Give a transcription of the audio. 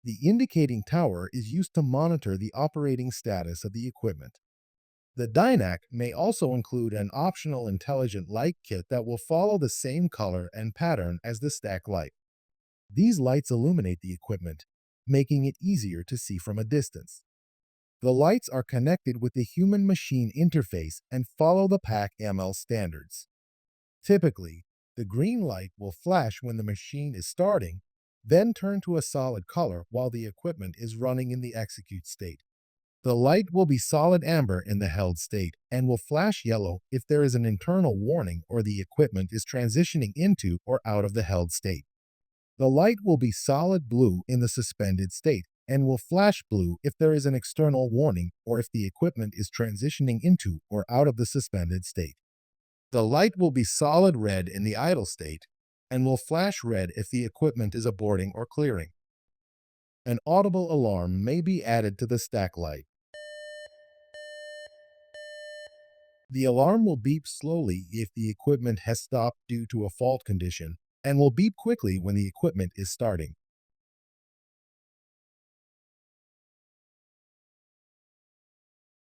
The indicating tower is used to monitor the operating status of the equipment. The DYNAC may also include an optional intelligent light kit that will follow the same color and pattern as the stack light. These lights illuminate the equipment, making it easier to see from a distance. The lights are connected with the human-machine interface and follow the PAC-ML standards. Typically, the green light will flash when the machine is starting, then turn to a solid color while the equipment is running in the execute state. The light will be solid amber in the held state and will flash yellow if there is an internal warning or the equipment is transitioning into or out of the held state. The light will be solid blue in the suspended state and will flash blue if there is an external warning or if the equipment is transitioning into or out of the suspended state. The light will be solid red in the idle state and will flash red if the equipment is aborting or clearing. An audible alarm may be added to the stack light. The alarm will beep slowly if the equipment has stopped due to a fault condition and will beep quickly when the equipment is starting.